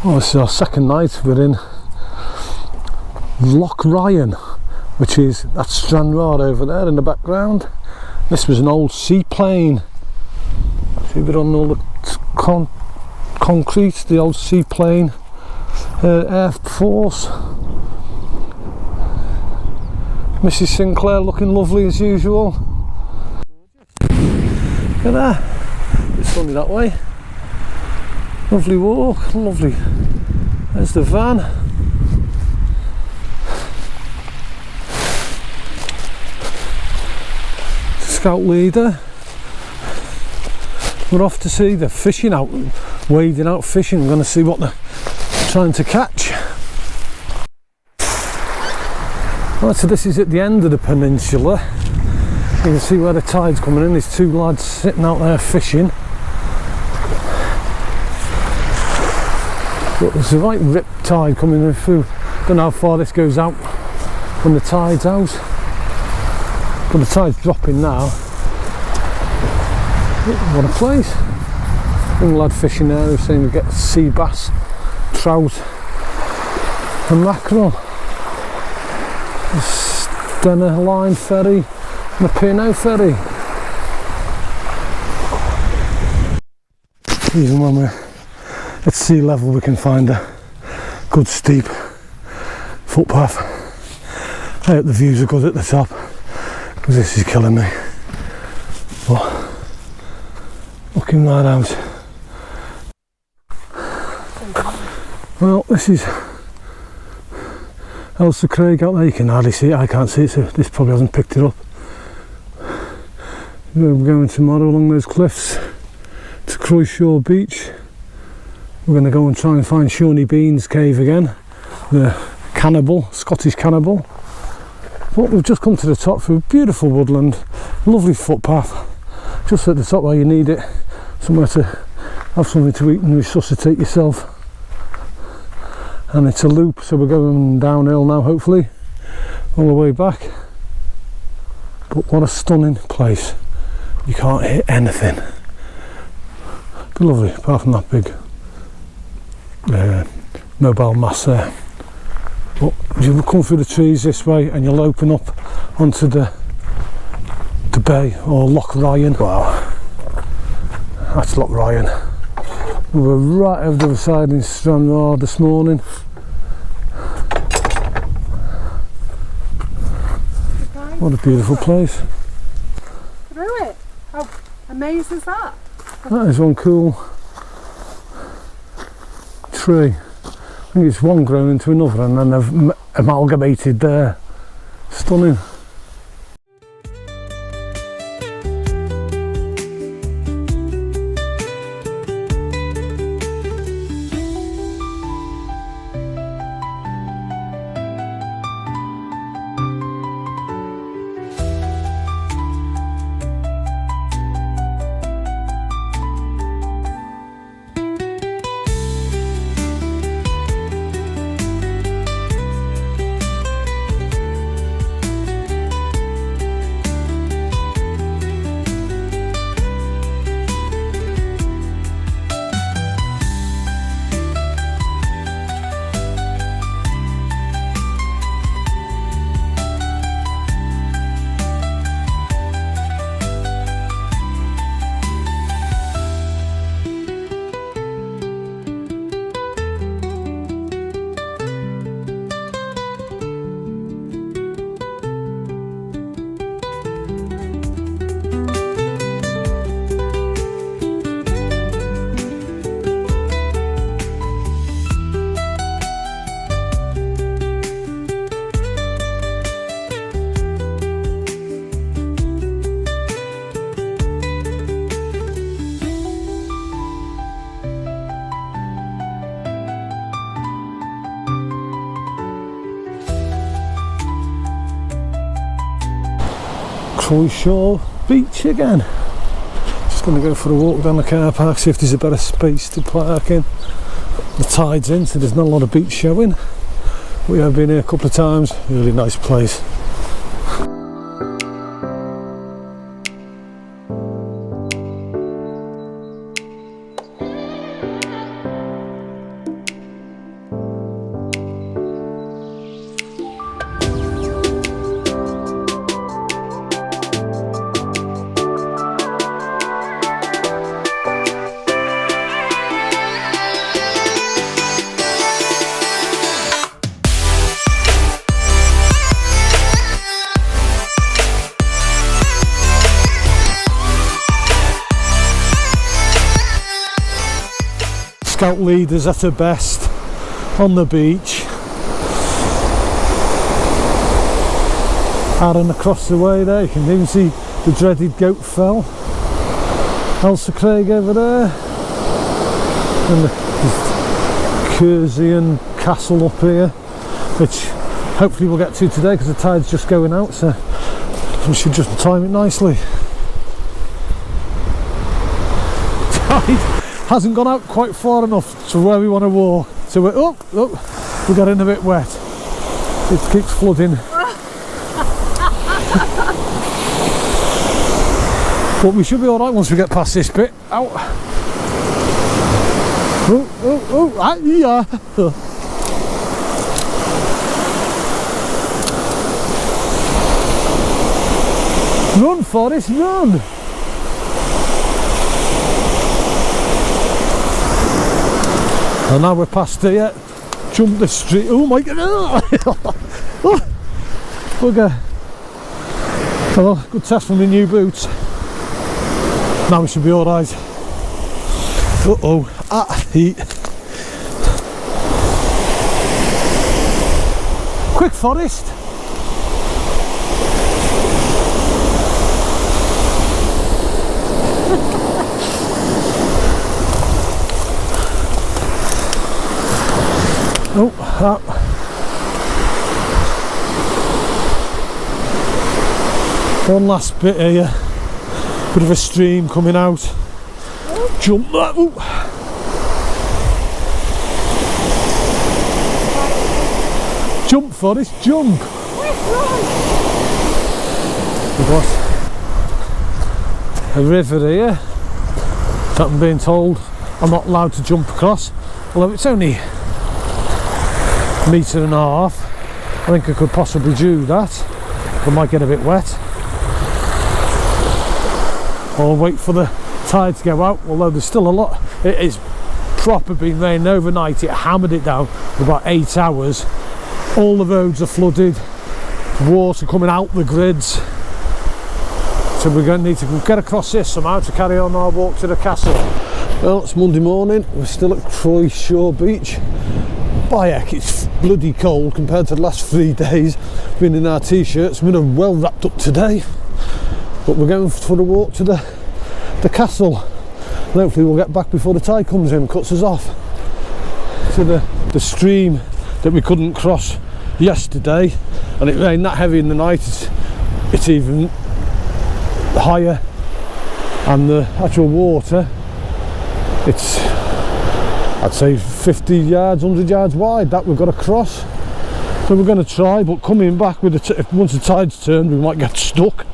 Well, this is our second night. We're in Loch Ryan, which is that Stranraer over there in the background. This was an old seaplane. See a bit on all the concrete, the old seaplane Air Force. Mrs Sinclair looking lovely as usual. Look at that. It's sunny that way. Lovely walk, lovely. There's the van. Scout leader. We're off to see the fishing out, wading out fishing. We're going to see what they're trying to catch. Right, so this is at the end of the peninsula. You can see where the tide's coming in. There's two lads sitting out there fishing. But there's a right rip tide coming through. Don't know how far this goes out when the tide's out. But the tide's dropping now. What a place. Young lad fishing there who's saying we get sea bass, trout and mackerel. The Stena Line ferry and the P&O ferry. Even when we're at sea level we can find a good steep footpath. I hope the views are good at the top, because this is killing me. But looking right out. Well, this is Elsa Craig out there. You can hardly see it, I can't see it, so this probably hasn't picked it up. We're going tomorrow along those cliffs to Croyshaw Beach. We're going to go and try and find Shawnee Bean's cave again, the cannibal, Scottish cannibal. But we've just come to the top through beautiful woodland, lovely footpath, just at the top where you need it, somewhere to have something to eat and resuscitate yourself. And it's a loop, so we're going downhill now, hopefully, all the way back. But what a stunning place. You can't hit anything. Be lovely, apart from that big mobile mast there. But you'll come through the trees this way and you'll open up onto the bay, or Loch Ryan. Wow, that's Loch Ryan. We were right over the other side in Stranraer this morning. What a beautiful place. Through it. How amazing is that? That is one cool tree. I think it's one grown into another and then they've amalgamated there. Stunning. Croyshaw Beach again. Just going to go for a walk down the car park, see if there's a better space to park in. The tide's in, so there's not a lot of beach showing. We have been here a couple of times, really nice place. Scout leaders at her best on the beach. Aaron across the way there, you can even see the dreaded Goat Fell. Elsa Craig over there, and the Cursian Castle up here, which hopefully we'll get to today because the tide's just going out, so we should just time it nicely. Tide hasn't gone out quite far enough to where we want to walk, so we're getting a bit wet. It keeps flooding. But we should be alright once we get past this bit. Ow! Yeah! Run, Forrest, run! And now we're past here. Jump the street. Oh my god! Oh, bugger. Well, good test from the new boots. Now we should be alright. Heat. Quick, Forrest. One last bit here. Bit of a stream coming out. Jump that. Jump, Forrest, jump. We've got a river here that I'm being told I'm not allowed to jump across, although it's only a metre and a half. I think I could possibly do that. I might get a bit wet. I'll wait for the tide to go out, although there's still a lot. It is proper been raining overnight. It hammered it down for about 8 hours. All the roads are flooded, water coming out the grids, so we're going to need to get across this somehow to carry on our walk to the castle. Well, it's Monday morning, we're still at Croyshore Beach. By heck, it's bloody cold compared to the last 3 days. Been in our t-shirts, we're well wrapped up today, but we're going for the walk to the castle, and hopefully we'll get back before the tide comes in and cuts us off. So the stream that we couldn't cross yesterday, and it rained that heavy in the night, it's even higher, and the actual water, it's, I'd say 50 yards, 100 yards wide that we've got to cross. So we're going to try, but coming back with once the tide's turned we might get stuck.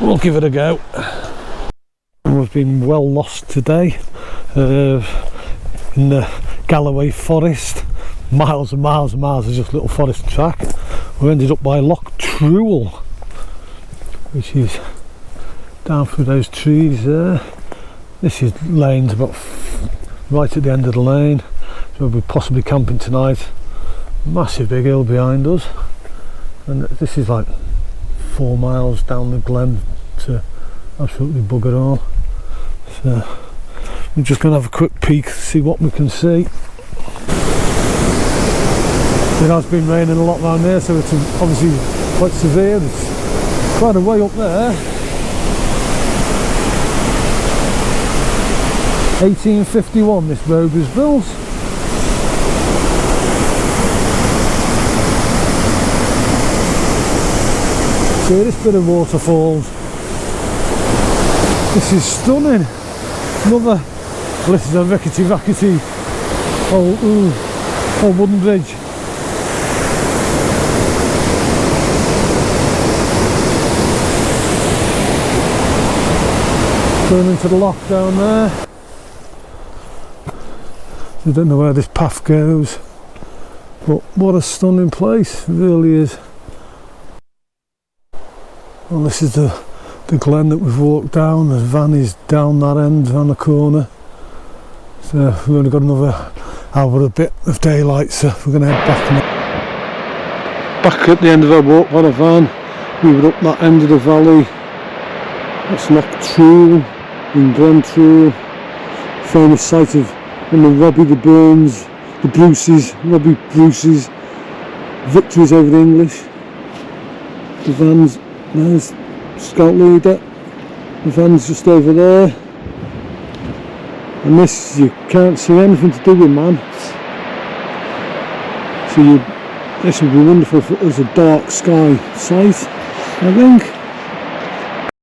We'll give it a go. And we've been well lost today in the Galloway forest. Miles and miles and miles of just little forest track. We ended up by Loch Truel, which is down through those trees there. This is lane's about right at the end of the lane, so we'll be possibly camping tonight. Massive big hill behind us, and this is like 4 miles down the glen to absolutely bugger all. So we're just going to have a quick peek, see what we can see. It has been raining a lot around there, so it's obviously quite severe. It's quite a way up there. 1851 this road was built. See this bit of waterfalls. This is stunning. Another, well, this is a rickety old wooden bridge. Going into the loch down there. I don't know where this path goes, but what a stunning place, it really is. Well, this is the glen that we've walked down. The van is down that end, around the corner. So we've only got another hour a bit of daylight, so we're going to head back now. Back at the end of our walk by the van, we were up that end of the valley. That's Loch Truel in Glen Truel, famous site of and the Robbie, the Burns, the Bruces, Robbie Bruces, victories over the English. The van's, there's scout leader, the van's just over there, and this you can't see anything to do with man, so this would be wonderful as a dark sky sight, I think.